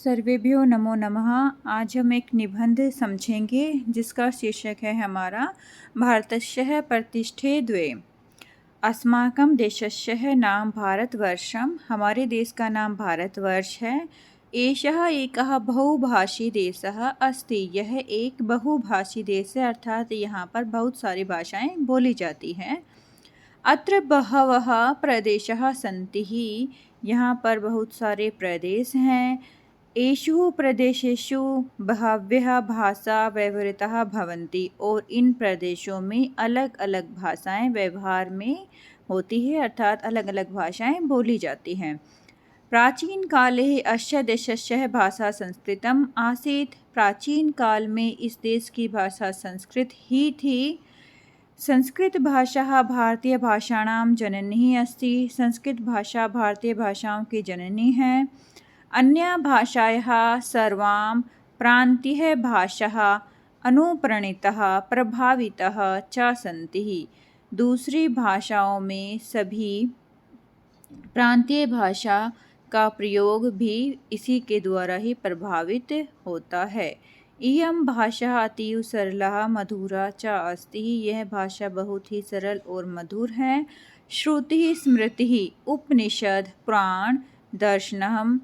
सर्वेभ्यो नमो नमः। आज हम एक निबंध समझेंगे जिसका शीर्षक है हमारा भारतस्य प्रतिष्ठे द्वे। अस्माकं देशस्य नाम भारतवर्षम, हमारे देश का नाम भारतवर्ष है। एषः एकः बहुभाषी देशः अस्ति, यह एक बहुभाषी देश है, अर्थात यहाँ पर बहुत सारी भाषाएं बोली जाती हैं। अत्र बहवः प्रदेशः सन्ति, यहाँ पर बहुत सारे प्रदेश हैं। एषु प्रदेशेषु बह्व्यः भाषा व्यवहृताः भवन्ति, और इन प्रदेशों में अलग अलग भाषाएं व्यवहार में होती है, अर्थात अलग अलग भाषाएं बोली जाती हैं। प्राचीन काले अस्य देशस्य भाषा संस्कृतम आसीत्, प्राचीन काल में इस देश की भाषा संस्कृत ही थी। संस्कृत भाषा भारतीय भाषाणां जननी अस्ति, संस्कृत भाषा भारतीय भाषाओं की जननी है। अन्य भाषायाः सर्वां प्रान्तीय भाषाः अनुप्रणीतः प्रभावितः च सन्ति, दूसरी भाषाओं में सभी प्रांतीय भाषा का प्रयोग भी इसी के द्वारा ही प्रभावित होता है। इयं भाषा अतीव सरला मधुरा च अस्ति, यह भाषा बहुत ही सरल और मधुर है। श्रुति स्मृति उपनिषद पुराण दर्शनम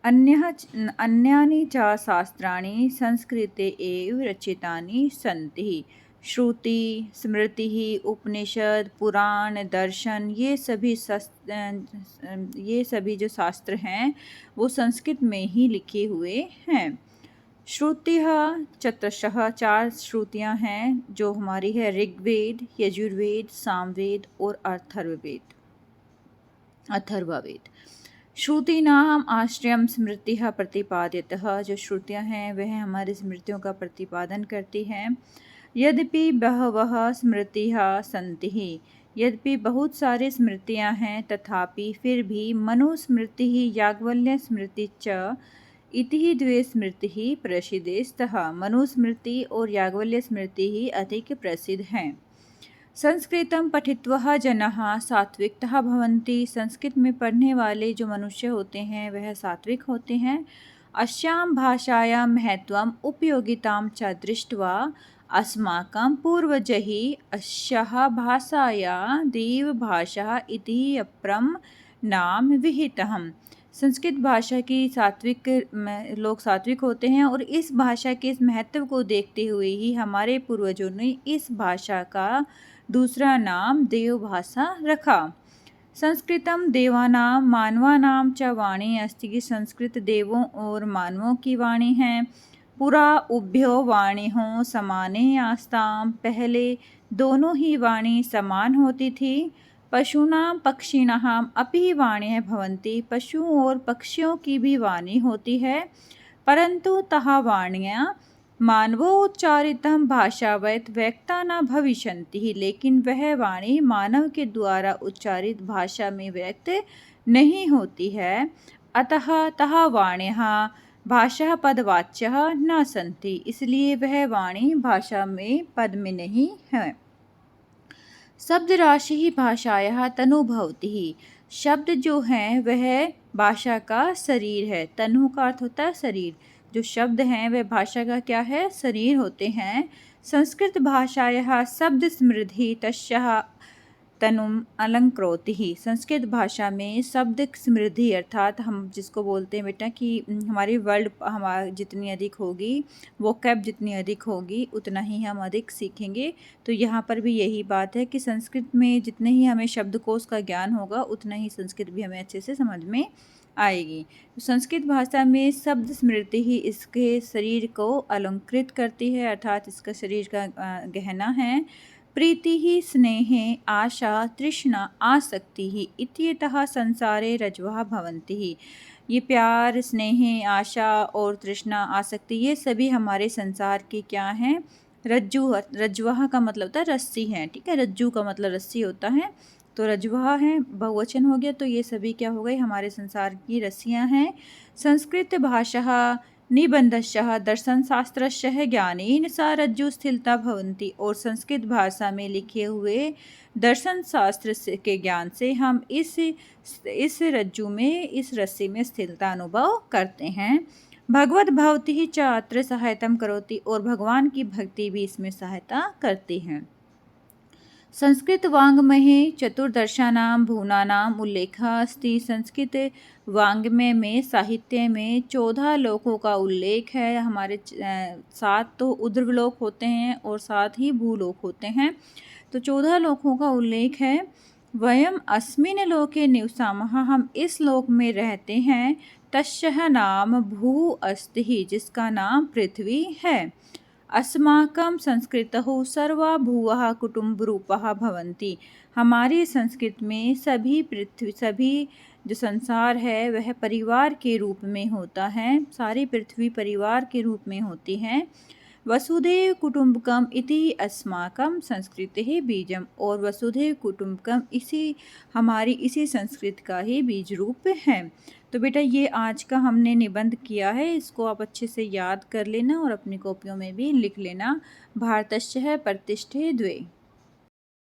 अन्यानि च शास्त्राणि संस्कृते एव रचितानि सन्ति। श्रुति स्मृति उपनिषद पुराण दर्शन ये सभी जो शास्त्र हैं वो संस्कृत में ही लिखे हुए हैं। श्रुतिः चतुर्दश, चार श्रुतियाँ हैं जो हमारी है ऋग्वेद, यजुर्वेद, सामवेद और अथर्ववेद। श्रुतीनाम आश्रयम स्मृतिः प्रतिपाद्यतः, जो श्रुतियाँ हैं वह हमारी स्मृतियों का प्रतिपादन करती हैं। यद्यपि बहवः स्मृतिः सन्ति, यद्यपि बहुत सारी स्मृतियाँ हैं तथापि फिर भी मनुस्मृतिः याज्ञवल्क्य स्मृति च इति द्वे स्मृतिः प्रसिद्धेस्तः, मनुस्मृति और याज्ञवल्क्य स्मृति ही अधिक प्रसिद्ध हैं। संस्कृतं पठित्वा जनाः सात्विकः भवन्ति, संस्कृत में पढ़ने वाले जो मनुष्य होते हैं वह सात्विक होते हैं। अस्यां भाषायां महत्वम् उपयोगितां च दृष्ट्वा अस्माकं पूर्वजैः अस्याः भाषायाः देवभाषा इति अपरं नाम विहितम्। संस्कृत भाषा की लोग सात्विक होते हैं और इस भाषा के इस महत्व को देखते हुए ही हमारे पूर्वजों ने इस भाषा का दूसरा नाम देव भाषा रखा। संस्कृतम देवानां मानवानां च वाणी अस्ति, संस्कृत देवों और मानवों की वाणी है। पुरा उभयो वाणियों समाने आस्ताम, पहले दोनों ही वाणी समान होती थी। पशूनां पक्षिणां अपि वाण्यः भवन्ति, पशुओं और पक्षियों की भी वाणी होती है। परंतु तः वाण्या मानवोच्चारितं भाषावत् व्यक्ता न भविष्यन्ति, लेकिन वह वाणी मानव के द्वारा उच्चारित भाषा में व्यक्त नहीं होती है। अतः तः वाण्यः भाषा पदवाच्यः न सन्ति, इसलिए वह वाणी भाषा में पद में नहीं है। शब्द राशि भाषायाः तनु भवति, शब्द जो हैं वह भाषा का शरीर है। तनु का अर्थ होता है शरीर, जो शब्द हैं वह भाषा का क्या है, शरीर होते हैं। संस्कृत भाषायाः शब्द समृद्धि तस्याः तनुम अलंकृति, संस्कृत भाषा में शब्द समृद्धि अर्थात हम जिसको बोलते हैं बेटा कि हमारी वर्ड हमारी जितनी अधिक होगी, वोकैब जितनी अधिक होगी उतना ही हम अधिक सीखेंगे। तो यहाँ पर भी यही बात है कि संस्कृत में जितने ही हमें शब्दकोश का ज्ञान होगा उतना ही संस्कृत भी हमें अच्छे से समझ में आएगी। तो संस्कृत भाषा में शब्द स्मृति ही इसके शरीर को अलंकृत करती है, अर्थात इसका शरीर का गहना है। प्रीति ही स्नेहे आशा तृष्णा आसक्ति ही इत्येतः संसारे रज्वः भवन्ति ही, ये प्यार स्नेह आशा और तृष्णा आसक्ति ये सभी हमारे संसार की क्या हैं, रज्जु। रज्वः का मतलब होता है रस्सी है, ठीक है, रज्जु का मतलब रस्सी होता है, तो रज्वः है बहुवचन हो गया, तो ये सभी क्या हो गए, हमारे संसार की रस्सियाँ हैं। संस्कृत भाषा निबंधस्य दर्शनशास्त्रस्य ज्ञानेन सा रज्जु स्थिरता भवन्ति, और संस्कृत भाषा में लिखे हुए दर्शन शास्त्र के ज्ञान से हम इस रज्जु में, इस रस्सी में स्थिरता अनुभव करते हैं। भगवत भवति ही च अत्र सहायतम करोति, और भगवान की भक्ति भी इसमें सहायता करती है। संस्कृत वाङ्मये चतुर्दशानां भुवनानाम् उल्लेखः अस्ति। संस्कृत वाङ्मय में साहित्य में 14 लोकों का उल्लेख है। हमारे 7 तो ऊर्ध्वलोक होते हैं और 7 ही भूलोक होते हैं, तो 14 लोकों का उल्लेख है। वयम अस्मिन् लोके निवसामः, हम इस लोक में रहते हैं। तस्यः नाम भू अस्ति, जिसका नाम पृथ्वी है। अस्माकं संस्कृतौ सर्वा भुवः कुटुम्बरूपः भवन्ति, हमारी संस्कृत में सभी जो संसार है वह परिवार के रूप में होता है। सारी पृथ्वी परिवार के रूप में होती है। वसुधैव कुटुम्बकम इति अस्माकं संस्कृतेः बीजम, और वसुधैव कुटुम्बकम हमारी इसी संस्कृत का ही बीज रूप है। तो बेटा ये आज का हमने निबंध किया है, इसको आप अच्छे से याद कर लेना और अपनी कॉपियों में भी लिख लेना। भारतस्य प्रतिष्ठे द्वे।